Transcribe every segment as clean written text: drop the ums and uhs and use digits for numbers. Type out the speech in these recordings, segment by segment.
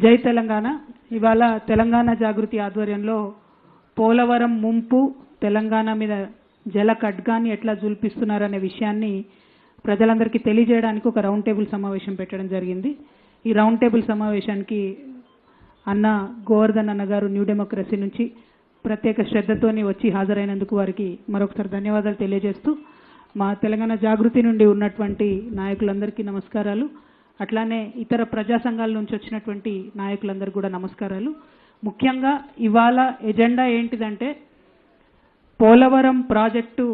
జై తెలంగాణ. ఇవాళ తెలంగాణ జాగృతి ఆధ్వర్యంలో పోలవరం ముంపు, తెలంగాణ మీద జల ఖడ్గాన్ని ఎట్లా జుల్పిస్తున్నారనే విషయాన్ని ప్రజలందరికీ తెలియజేయడానికి ఒక రౌండ్ టేబుల్ సమావేశం పెట్టడం జరిగింది. ఈ రౌండ్ టేబుల్ సమావేశానికి అన్న గోవర్ధన్ అన్న గారు న్యూ డెమోక్రసీ నుంచి ప్రత్యేక శ్రద్ధతోని వచ్చి హాజరైనందుకు వారికి మరొకసారి ధన్యవాదాలు తెలియజేస్తూ, మా తెలంగాణ జాగృతి నుండి ఉన్నటువంటి నాయకులందరికీ నమస్కారాలు, అట్లానే ఇతర ప్రజా సంఘాల నుంచి వచ్చినటువంటి నాయకులందరికీ కూడా నమస్కారాలు. ముఖ్యంగా ఇవాళ ఎజెండా ఏంటిదంటే, పోలవరం ప్రాజెక్టు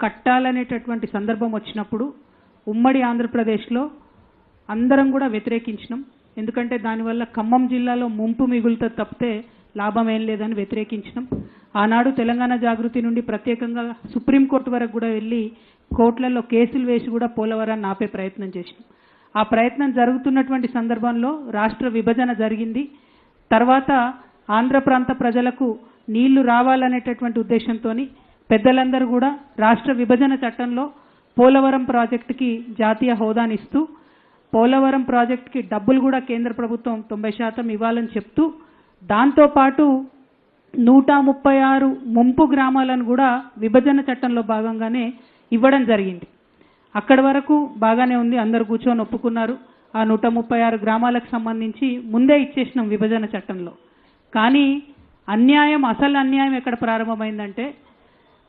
కట్టాలనేటటువంటి సందర్భం వచ్చినప్పుడు ఉమ్మడి ఆంధ్రప్రదేశ్లో అందరం కూడా వ్యతిరేకించినాం. ఎందుకంటే దానివల్ల ఖమ్మం జిల్లాలో ముంపు మిగులుతో తప్పితే లాభం ఏం లేదని వ్యతిరేకించినాం. ఆనాడు తెలంగాణ జాగృతి నుండి ప్రత్యేకంగా సుప్రీంకోర్టు వరకు కూడా వెళ్ళి కోర్టులలో కేసులు వేసి కూడా పోలవరాన్ని ఆపే ప్రయత్నం చేసినాం. ఆ ప్రయత్నం జరుగుతున్నటువంటి సందర్భంలో రాష్ట్ర విభజన జరిగింది. తర్వాత ఆంధ్ర ప్రాంత ప్రజలకు నీళ్లు రావాలనేటటువంటి ఉద్దేశంతో పెద్దలందరూ కూడా రాష్ట్ర విభజన చట్టంలో పోలవరం ప్రాజెక్టుకి జాతీయ హోదానిస్తూ, పోలవరం ప్రాజెక్టుకి డబ్బులు కూడా కేంద్ర ప్రభుత్వం 90% ఇవ్వాలని చెప్తూ, దాంతోపాటు 136 ముంపు గ్రామాలను కూడా విభజన చట్టంలో భాగంగానే ఇవ్వడం జరిగింది. అక్కడి వరకు బాగానే ఉంది, అందరూ కూర్చొని ఒప్పుకున్నారు. ఆ 136 గ్రామాలకు సంబంధించి ముందే ఇచ్చేసినాం విభజన చట్టంలో. కానీ అన్యాయం, అసలు అన్యాయం ఎక్కడ ప్రారంభమైందంటే,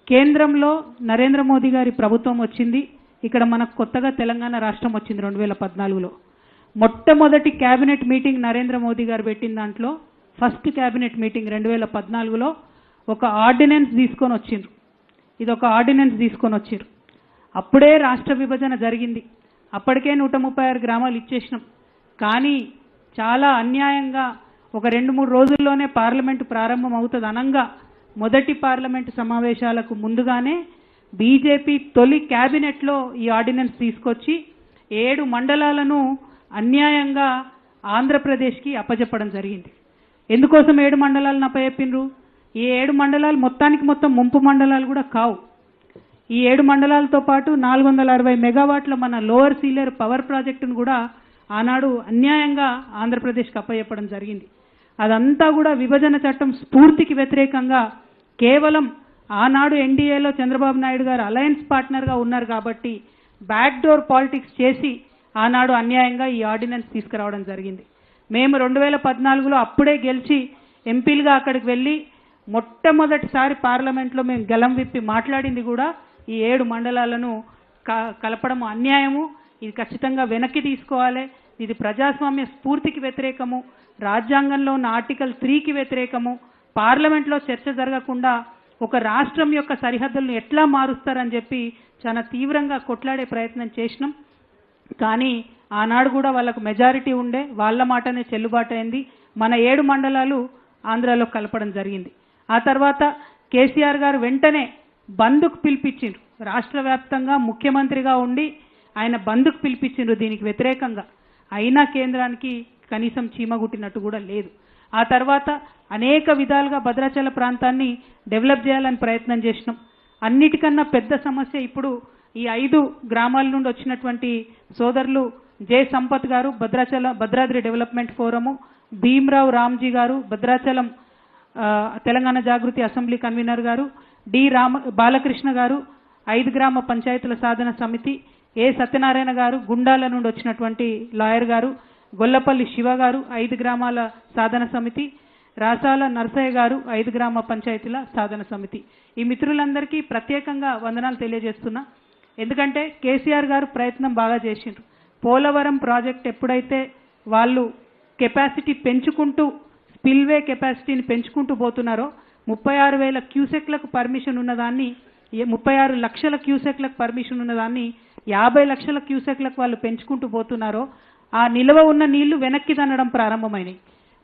కేంద్రంలో నరేంద్ర మోదీ గారి ప్రభుత్వం వచ్చింది, ఇక్కడ మనకు కొత్తగా తెలంగాణ రాష్ట్రం వచ్చింది 2014లో. మొట్టమొదటి క్యాబినెట్ మీటింగ్ నరేంద్ర మోదీ గారు పెట్టిన దాంట్లో ఫస్ట్ క్యాబినెట్ మీటింగ్ 2014లో ఒక ఆర్డినెన్స్ తీసుకొని వచ్చిండ్రు. ఇది ఒక ఆర్డినెన్స్ తీసుకొని వచ్చిండ్రు. అప్పుడే రాష్ట్ర విభజన జరిగింది. అప్పటికే 136 గ్రామాలు ఇచ్చేసినాం. కానీ చాలా అన్యాయంగా ఒక 2-3 రోజుల్లోనే పార్లమెంటు ప్రారంభం అవుతుంది అనంగా మొదటి పార్లమెంటు సమావేశాలకు ముందుగానే బీజేపీ తొలి క్యాబినెట్లో ఈ ఆర్డినెన్స్ తీసుకొచ్చి 7 మండలాలను అన్యాయంగా ఆంధ్రప్రదేశ్కి అప్పజెప్పడం జరిగింది. ఎందుకోసం 7 మండలాలను అప్పజెప్పిండ్రు? ఈ 7 మండలాలు మొత్తానికి మొత్తం ముంపు మండలాలు కూడా కావు. ఈ 7 మండలాలతో పాటు 460 మెగావాట్ల మన లోవర్ సీలేరు పవర్ ప్రాజెక్టును కూడా ఆనాడు అన్యాయంగా ఆంధ్రప్రదేశ్కి అప్పచెప్పడం జరిగింది. అదంతా కూడా విభజన చట్టం స్ఫూర్తికి వ్యతిరేకంగా, కేవలం ఆనాడు ఎన్డీఏలో చంద్రబాబు నాయుడు గారు అలయన్స్ పార్ట్నర్గా ఉన్నారు కాబట్టి బ్యాక్డోర్ పాలిటిక్స్ చేసి ఆనాడు అన్యాయంగా ఈ ఆర్డినెన్స్ తీసుకురావడం జరిగింది. మేము 2014లో అప్పుడే గెలిచి ఎంపీలుగా అక్కడికి వెళ్ళి మొట్టమొదటిసారి పార్లమెంట్లో మేము గలం విప్పి మాట్లాడింది కూడా ఈ 7 మండలాలను కలపడం అన్యాయము, ఇది ఖచ్చితంగా వెనక్కి తీసుకోవాలి, ఇది ప్రజాస్వామ్య స్ఫూర్తికి వ్యతిరేకము, రాజ్యాంగంలో ఉన్న ఆర్టికల్ 3కి వ్యతిరేకము, పార్లమెంట్లో చర్చ జరగకుండా ఒక రాష్ట్రం యొక్క సరిహద్దులను ఎట్లా మారుస్తారని చెప్పి చాలా తీవ్రంగా కొట్లాడే ప్రయత్నం చేసినాం. కానీ ఆనాడు కూడా వాళ్ళకు మెజారిటీ ఉండే, వాళ్ళ మాటనే చెల్లుబాటు అయింది. మన 7 మండలాలు ఆంధ్రాలో కలపడం జరిగింది. ఆ తర్వాత కేసీఆర్ గారు వెంటనే బంద్కు పిలిపించిండ్రు. రాష్ట్ర వ్యాప్తంగా ముఖ్యమంత్రిగా ఉండి ఆయన బంద్కు పిలిపించిండ్రు దీనికి వ్యతిరేకంగా. అయినా కేంద్రానికి కనీసం చీమగుట్టినట్టు కూడా లేదు. ఆ తర్వాత అనేక విధాలుగా భద్రాచల ప్రాంతాన్ని డెవలప్ చేయాలని ప్రయత్నం చేసినాం. అన్నిటికన్నా పెద్ద సమస్య ఇప్పుడు ఈ 5 గ్రామాల నుండి వచ్చినటువంటి సోదరులు జే సంపత్ గారు భద్రాద్రి డెవలప్మెంట్ ఫోరము, భీమ్రావు రామ్జీ గారు భద్రాచలం తెలంగాణ జాగృతి అసెంబ్లీ కన్వీనర్ గారు, డి బాలకృష్ణ గారు 5 గ్రామ పంచాయతీల సాధన సమితి, ఏ సత్యనారాయణ గారు గుండాల నుండి వచ్చినటువంటి లాయర్ గారు, గొల్లపల్లి శివ గారు 5 గ్రామాల సాధన సమితి, రాసాల నర్సయ్య గారు 5 గ్రామ పంచాయతీల సాధన సమితి. ఈ మిత్రులందరికీ ప్రత్యేకంగా వందనాలు తెలియజేస్తున్నా. ఎందుకంటే కేసీఆర్ గారు ప్రయత్నం బాగా చేసిండ్రు. పోలవరం ప్రాజెక్ట్ ఎప్పుడైతే వాళ్ళు కెపాసిటీ పెంచుకుంటూ, స్పిల్వే కెపాసిటీని పెంచుకుంటూ పోతున్నారో, 36,000 క్యూసెక్లకు పర్మిషన్ ఉన్నదాన్ని 36 లక్షల క్యూసెక్లకు పర్మిషన్ ఉన్నదాన్ని 50 లక్షల క్యూసెక్లకు వాళ్ళు పెంచుకుంటూ పోతున్నారో, ఆ నిల్వ ఉన్న నీళ్లు వెనక్కి తన్నడం ప్రారంభమైనాయి.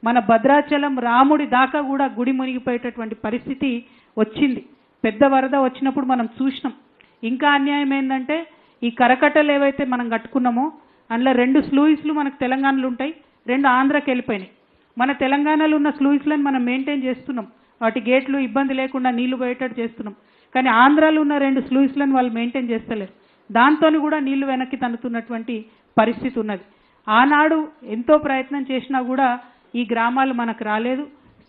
మన భద్రాచలం రాముడి దాకా కూడా గుడి మునిగిపోయేటటువంటి పరిస్థితి వచ్చింది. పెద్ద వరద వచ్చినప్పుడు మనం చూసినాం. ఇంకా అన్యాయం ఏంటంటే, ఈ కరకట్టలు ఏవైతే మనం కట్టుకున్నామో అందులో 2 స్లూయిస్లు మనకు తెలంగాణలో ఉంటాయి, 2 ఆంధ్రాకి వెళ్ళిపోయినాయి. మన తెలంగాణలో ఉన్న స్లూయిస్లను మనం మెయింటైన్ చేస్తున్నాం, వాటి గేట్లు ఇబ్బంది లేకుండా నీళ్లు పోయేటట్టు చేస్తున్నాం. కానీ ఆంధ్రాలో ఉన్న 2 స్లూయిస్లను వాళ్ళు మెయింటైన్ చేస్తలేరు. దాంతో కూడా నీళ్లు వెనక్కి తన్నుతున్నటువంటి పరిస్థితి ఉన్నది. ఆనాడు ఎంతో ప్రయత్నం చేసినా కూడా ఈ గ్రామాలు మనకు రాలేదు.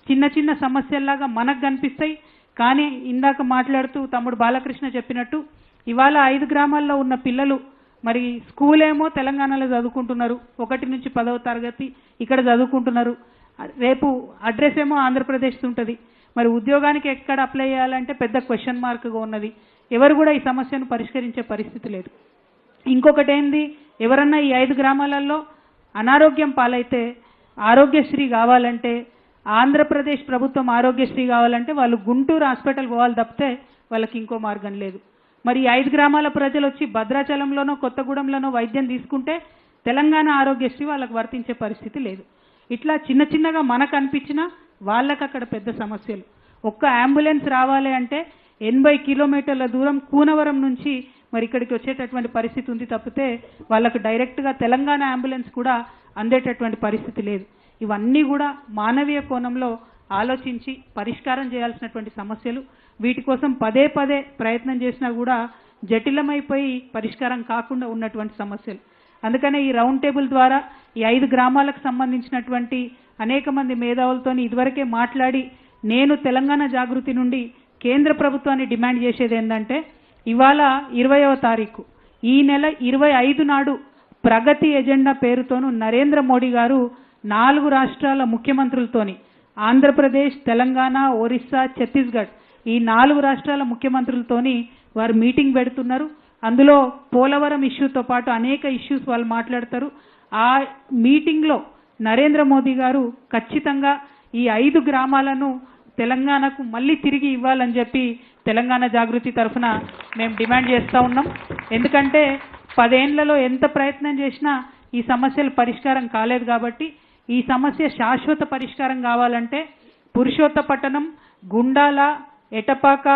చిన్న చిన్న సమస్యల్లాగా మనకు కనిపిస్తాయి. కానీ ఇందాక మాట్లాడుతూ తమ్ముడు బాలకృష్ణ చెప్పినట్టు ఇవాళ 5 గ్రామాల్లో ఉన్న పిల్లలు మరి స్కూల్ ఏమో తెలంగాణలో చదువుకుంటున్నారు, 1 నుంచి 10వ తరగతి ఇక్కడ చదువుకుంటున్నారు. రేపు అడ్రస్ ఏమో ఆంధ్రప్రదేశ్ ఉంటుంది. మరి ఉద్యోగానికి ఎక్కడ అప్లై చేయాలంటే పెద్ద క్వశ్చన్ మార్క్గా ఉన్నది. ఎవరు కూడా ఈ సమస్యను పరిష్కరించే పరిస్థితి లేదు. ఇంకొకటి ఏంది, ఎవరన్నా ఈ 5 గ్రామాలలో అనారోగ్యం పాలైతే ఆరోగ్యశ్రీ కావాలంటే, ఆంధ్రప్రదేశ్ ప్రభుత్వం ఆరోగ్యశ్రీ కావాలంటే వాళ్ళు గుంటూరు హాస్పిటల్ పోవాలి తప్పితే వాళ్ళకి ఇంకో మార్గం లేదు. మరి 5 గ్రామాల ప్రజలు వచ్చి భద్రాచలంలోనో కొత్తగూడెంలోనో వైద్యం తీసుకుంటే తెలంగాణ ఆరోగ్యశ్రీ వాళ్ళకు వర్తించే పరిస్థితి లేదు. ఇట్లా చిన్న చిన్నగా మనకు అనిపించినా వాళ్ళకి అక్కడ పెద్ద సమస్యలు. ఒక్క అంబులెన్స్ రావాలి అంటే 80 కిలోమీటర్ల దూరం కూనవరం నుంచి మరి ఇక్కడికి వచ్చేటటువంటి పరిస్థితి ఉంది తప్పితే వాళ్ళకు డైరెక్ట్గా తెలంగాణ అంబులెన్స్ కూడా అందేటటువంటి పరిస్థితి లేదు. ఇవన్నీ కూడా మానవీయ కోణంలో ఆలోచించి పరిష్కారం చేయాల్సినటువంటి సమస్యలు. వీటి కోసం పదే పదే ప్రయత్నం చేసినా కూడా జటిలమైపోయి పరిష్కారం కాకుండా ఉన్నటువంటి సమస్యలు. అందుకనే ఈ రౌండ్ టేబుల్ ద్వారా ఈ 5 గ్రామాలకు సంబంధించినటువంటి అనేక మంది మేధావులతో ఇదివరకే మాట్లాడి నేను తెలంగాణ జాగృతి నుండి కేంద్ర ప్రభుత్వాన్ని డిమాండ్ చేసేది ఏంటంటే, ఇవాళ 20వ తారీఖు ఈ నెల 25 నాడు ప్రగతి ఎజెండా పేరుతోను నరేంద్ర మోడీ గారు 4 రాష్ట్రాల ముఖ్యమంత్రులతోని ఆంధ్రప్రదేశ్, తెలంగాణ, ఒరిస్సా, ఛత్తీస్గఢ్ ఈ 4 రాష్ట్రాల ముఖ్యమంత్రులతోని వారు మీటింగ్ పెడుతున్నారు. అందులో పోలవరం ఇష్యూతో పాటు అనేక ఇష్యూస్ వాళ్ళు మాట్లాడతారు. ఆ మీటింగ్లో నరేంద్ర మోదీ గారు ఖచ్చితంగా ఈ 5 గ్రామాలను తెలంగాణకు మళ్ళీ తిరిగి ఇవ్వాలని చెప్పి తెలంగాణ జాగృతి తరఫున మేము డిమాండ్ చేస్తూ ఉన్నాం. ఎందుకంటే 10 ఏళ్లలో ఎంత ప్రయత్నం చేసినా ఈ సమస్యలు పరిష్కారం కాలేదు. కాబట్టి ఈ సమస్య శాశ్వత పరిష్కారం కావాలంటే పురుషోత్తపట్టణం, గుండాల, ఎటపాక,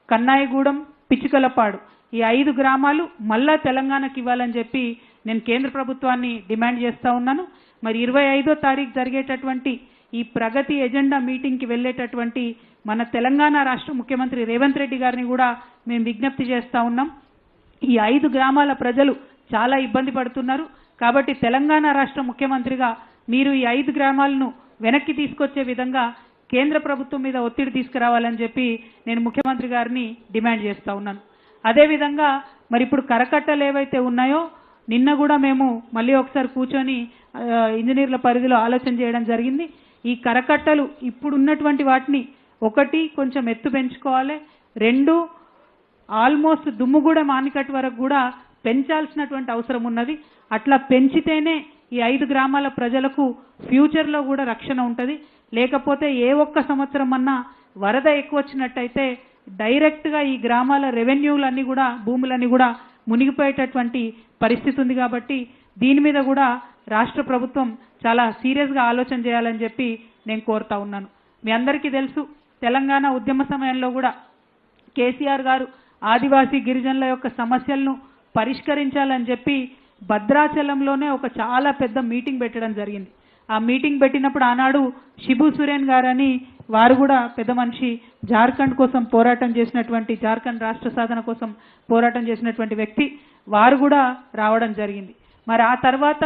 కన్నాయిగూడెం, పిచ్చుకలపాడు ఈ 5 గ్రామాలు మళ్ళా తెలంగాణకి ఇవ్వాలని చెప్పి నేను కేంద్ర ప్రభుత్వాన్ని డిమాండ్ చేస్తూ ఉన్నాను. మరి 25వ తారీఖు జరిగేటటువంటి ఈ ప్రగతి ఎజెండా మీటింగ్కి వెళ్ళేటటువంటి మన తెలంగాణ రాష్ట్ర ముఖ్యమంత్రి రేవంత్ రెడ్డి గారిని కూడా మేము విజ్ఞప్తి చేస్తూ ఉన్నాం. ఈ 5 గ్రామాల ప్రజలు చాలా ఇబ్బంది పడుతున్నారు. కాబట్టి తెలంగాణ రాష్ట్ర ముఖ్యమంత్రిగా మీరు ఈ 5 గ్రామాలను వెనక్కి తీసుకొచ్చే విధంగా కేంద్ర ప్రభుత్వం మీద ఒత్తిడి తీసుకురావాలని చెప్పి నేను ముఖ్యమంత్రి గారిని డిమాండ్ చేస్తూ ఉన్నాను. అదేవిధంగా మరి ఇప్పుడు కరకట్టలు ఏవైతే ఉన్నాయో నిన్న కూడా మేము మళ్ళీ ఒకసారి కూర్చొని ఇంజనీర్ల పరిధిలో ఆలోచన చేయడం జరిగింది. ఈ కరకట్టలు ఇప్పుడు ఉన్నటువంటి వాటిని 1 కొంచెం ఎత్తు పెంచుకోవాలి, 2 ఆల్మోస్ట్ దుమ్ముగూడెం ఆనకట్ట వరకు కూడా పెంచాల్సినటువంటి అవసరం ఉన్నది. అట్లా పెంచితేనే ఈ 5 గ్రామాల ప్రజలకు ఫ్యూచర్లో కూడా రక్షణ ఉంటుంది. లేకపోతే ఏ ఒక్క సంవత్సరం అన్నా వరద ఎక్కువ వచ్చినట్టయితే డైరెక్ట్గా ఈ గ్రామాల రెవెన్యూలన్నీ కూడా భూములన్నీ కూడా మునిగిపోయేటటువంటి పరిస్థితి ఉంది. కాబట్టి దీని మీద కూడా రాష్ట్ర ప్రభుత్వం చాలా సీరియస్గా ఆలోచన చేయాలని చెప్పి నేను కోరుతా ఉన్నాను. మీ అందరికీ తెలుసు, తెలంగాణ ఉద్యమ సమయంలో కూడా కేసీఆర్ గారు ఆదివాసీ గిరిజనుల యొక్క సమస్యలను పరిష్కరించాలని చెప్పి భద్రాచలంలోనే ఒక చాలా పెద్ద మీటింగ్ పెట్టడం జరిగింది. ఆ మీటింగ్ పెట్టినప్పుడు ఆనాడు శిబు సురేన్ గారని వారు కూడా పెద్ద మనిషి, జార్ఖండ్ కోసం పోరాటం చేసినటువంటి, జార్ఖండ్ రాష్ట్ర సాధన కోసం పోరాటం చేసినటువంటి వ్యక్తి, వారు కూడా రావడం జరిగింది. మరి ఆ తర్వాత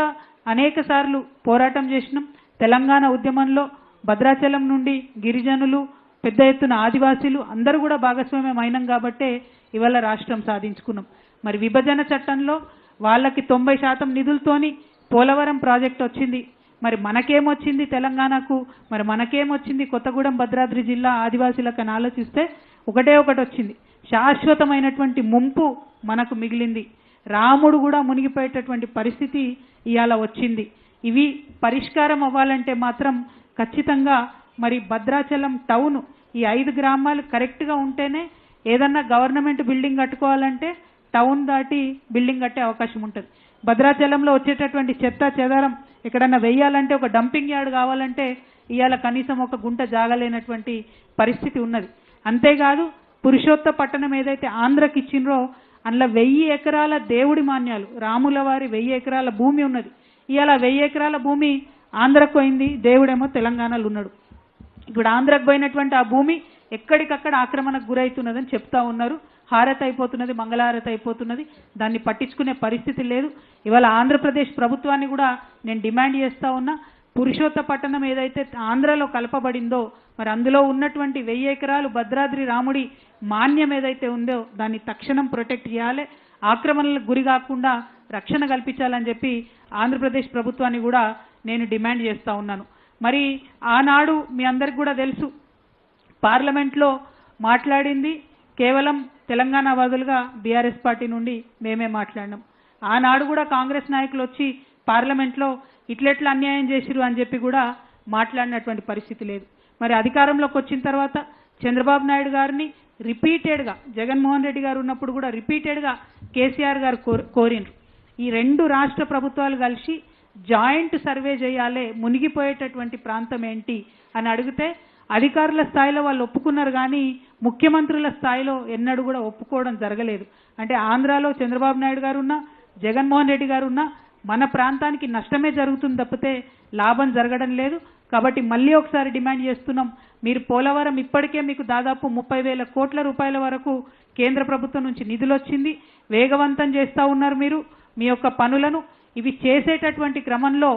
అనేక సార్లు పోరాటం చేసినాం. తెలంగాణ ఉద్యమంలో భద్రాచలం నుండి గిరిజనులు, పెద్ద ఎత్తున ఆదివాసీలు అందరూ కూడా భాగస్వామ్యం అయినాం కాబట్టే ఇవాళ రాష్ట్రం సాధించుకున్నాం. మరి విభజన చట్టంలో వాళ్ళకి 90% నిధులతోని పోలవరం ప్రాజెక్ట్ వచ్చింది. మరి మనకేమొచ్చింది తెలంగాణకు, మరి మనకేమొచ్చింది కొత్తగూడెం భద్రాద్రి జిల్లా ఆదివాసీలకు అని ఆలోచిస్తే ఒకటే ఒకటి వచ్చింది, శాశ్వతమైనటువంటి ముంపు మనకు మిగిలింది. రాముడు కూడా మునిగిపోయేటటువంటి పరిస్థితి ఇవాళ వచ్చింది. ఇవి పరిష్కారం అవ్వాలంటే మాత్రం ఖచ్చితంగా మరి భద్రాచలం టౌన్ ఈ 5 గ్రామాలు కరెక్ట్గా ఉంటేనే ఏదన్నా గవర్నమెంట్ బిల్డింగ్ కట్టుకోవాలంటే టౌన్ దాటి బిల్డింగ్ కట్టే అవకాశం ఉంటుంది. భద్రాచలంలో వచ్చేటటువంటి చెత్త చెదారం ఎక్కడన్నా వెయ్యాలంటే ఒక డంపింగ్ యార్డ్ కావాలంటే ఇవాళ కనీసం ఒక గుంట జాగలేనటువంటి పరిస్థితి ఉన్నది. అంతేకాదు పురుషోత్తపట్టణం ఏదైతే ఆంధ్రకి ఇచ్చినరో అందులో 1000 ఎకరాల దేవుడి మాన్యాలు, రాముల వారి 1000 ఎకరాల భూమి ఉన్నది. ఇవాళ 1000 ఎకరాల భూమి ఆంధ్రకు పోయింది, దేవుడేమో తెలంగాణలో ఉన్నాడు. ఇప్పుడు ఆంధ్రకు పోయినటువంటి ఆ భూమి ఎక్కడికక్కడ ఆక్రమణకు గురవుతున్నదని చెప్తా ఉన్నారు. హారతి అయిపోతున్నది, మంగళహారతి అయిపోతున్నది. దాన్ని పట్టించుకునే పరిస్థితి లేదు. ఇవాళ ఆంధ్రప్రదేశ్ ప్రభుత్వాన్ని కూడా నేను డిమాండ్ చేస్తా ఉన్నా, పురుషోత్తపట్నం ఏదైతే ఆంధ్రలో కలపబడిందో మరి అందులో ఉన్నటువంటి 1000 ఎకరాలు భద్రాద్రి రాముడి మాన్యం ఏదైతే ఉందో దాన్ని తక్షణం ప్రొటెక్ట్ చేయాలి, ఆక్రమణలకు గురి కాకుండా రక్షణ కల్పించాలని చెప్పి ఆంధ్రప్రదేశ్ ప్రభుత్వాన్ని కూడా నేను డిమాండ్ చేస్తా ఉన్నాను. మరి ఆనాడు మీ అందరికి కూడా తెలుసు, పార్లమెంట్లో మాట్లాడింది కేవలం తెలంగాణ బదులుగా బీఆర్ఎస్ పార్టీ నుండి మేమే మాట్లాడినాం. ఆనాడు కూడా కాంగ్రెస్ నాయకులు వచ్చి పార్లమెంట్లో ఇట్లెట్లా అన్యాయం చేసిరు అని చెప్పి కూడా మాట్లాడినటువంటి పరిస్థితి లేదు. మరి అధికారంలోకి వచ్చిన తర్వాత చంద్రబాబు నాయుడు గారిని రిపీటెడ్గా, జగన్మోహన్ రెడ్డి గారు ఉన్నప్పుడు కూడా రిపీటెడ్గా కేసీఆర్ గారు కోరినరు, ఈ 2 రాష్ట్ర ప్రభుత్వాలు కలిసి జాయింట్ సర్వే చేయాలి, మునిగిపోయేటటువంటి ప్రాంతం ఏంటి అని అడిగితే అధికారుల స్థాయిలో వాళ్ళు ఒప్పుకున్నారు, కానీ ముఖ్యమంత్రుల స్థాయిలో ఎన్నడూ కూడా ఒప్పుకోవడం జరగలేదు. అంటే ఆంధ్రాలో చంద్రబాబు నాయుడు గారు ఉన్నా, జగన్మోహన్ రెడ్డి గారు ఉన్నా మన ప్రాంతానికి నష్టమే జరుగుతుంది తప్పితే లాభం జరగడం లేదు. కాబట్టి మళ్ళీ ఒకసారి డిమాండ్ చేస్తున్నాం, మీరు పోలవరం ఇప్పటికే మీకు దాదాపు 30,000 కోట్ల రూపాయల వరకు కేంద్ర ప్రభుత్వం నుంచి నిధులు వచ్చింది, వేగవంతం చేస్తూ ఉన్నారు మీరు మీ యొక్క పనులను. ఇవి చేసేటటువంటి క్రమంలో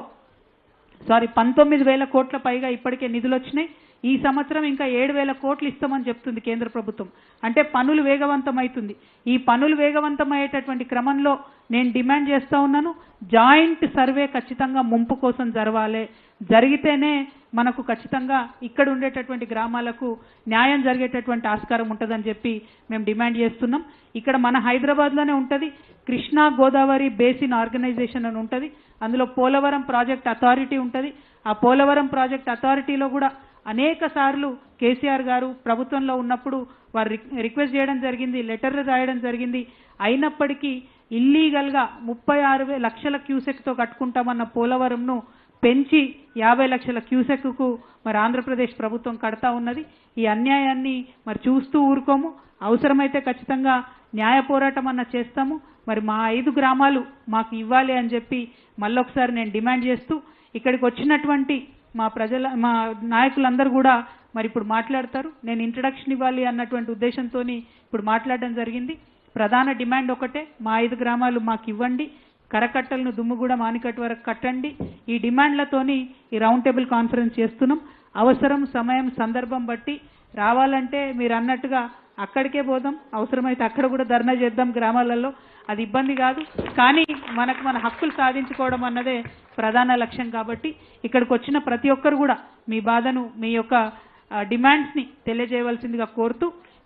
19,000 కోట్ల పైగా ఇప్పటికే నిధులు వచ్చినాయి. ఈ సంవత్సరం ఇంకా 7,000 కోట్లు ఇస్తామని చెప్తుంది కేంద్ర ప్రభుత్వం. అంటే పనులు వేగవంతమవుతుంది. ఈ పనులు వేగవంతమయ్యేటటువంటి క్రమంలో నేను డిమాండ్ చేస్తూ ఉన్నాను, జాయింట్ సర్వే ఖచ్చితంగా ముంపు కోసం జరగాలి, జరిగితేనే మనకు ఖచ్చితంగా ఇక్కడ ఉండేటటువంటి గ్రామాలకు న్యాయం జరిగేటటువంటి ఆస్కారం ఉంటుందని చెప్పి మేము డిమాండ్ చేస్తున్నాం. ఇక్కడ మన హైదరాబాద్లోనే ఉంటుంది కృష్ణా గోదావరి బేసిన్ ఆర్గనైజేషన్ అని ఉంటుంది, అందులో పోలవరం ప్రాజెక్ట్ అథారిటీ ఉంటుంది. ఆ పోలవరం ప్రాజెక్ట్ అథారిటీలో కూడా అనేక సార్లు కేసీఆర్ గారు ప్రభుత్వంలో ఉన్నప్పుడు వారు రిక్వెస్ట్ చేయడం జరిగింది, లెటర్లు రాయడం జరిగింది. అయినప్పటికీ ఇల్లీగల్గా 36 లక్షల క్యూసెక్తో కట్టుకుంటామన్న పోలవరంను పెంచి 50 లక్షల క్యూసెక్కు మరి ఆంధ్రప్రదేశ్ ప్రభుత్వం కడతా ఉన్నది. ఈ అన్యాయాన్ని మరి చూస్తూ ఊరుకోము, అవసరమైతే ఖచ్చితంగా న్యాయ పోరాటం అన్న చేస్తాము. మరి మా 5 గ్రామాలు మాకు ఇవ్వాలి అని చెప్పి మళ్ళొకసారి నేను డిమాండ్ చేస్తూ, ఇక్కడికి వచ్చినటువంటి మా నాయకులందరూ కూడా మరి ఇప్పుడు మాట్లాడతారు. నేను ఇంట్రడక్షన్ ఇవ్వాలి అన్నటువంటి ఉద్దేశంతో ఇప్పుడు మాట్లాడడం జరిగింది. ప్రధాన డిమాండ్ ఒకటే, మా 5 గ్రామాలు మాకు ఇవ్వండి, కరకట్టలను దుమ్ముగూడ మానికట్టు వరకు కట్టండి. ఈ డిమాండ్లతోని ఈ రౌండ్ టేబుల్ కాన్ఫరెన్స్ చేస్తున్నాం. అవసరం, సమయం, సందర్భం బట్టి రావాలంటే మీరు అన్నట్టుగా అక్కడికే పోదాం, అవసరమైతే అక్కడ కూడా ధర్నా చేద్దాం గ్రామాలలో, అది ఇబ్బంది కాదు. కానీ మనకు మన హక్కులు సాధించుకోవడం అన్నదే ప్రధాన లక్ష్యం. కాబట్టి ఇక్కడికి వచ్చిన ప్రతి ఒక్కరు కూడా మీ బాధను, మీ యొక్క డిమాండ్స్ని తెలియజేయవలసిందిగా కోరుతూ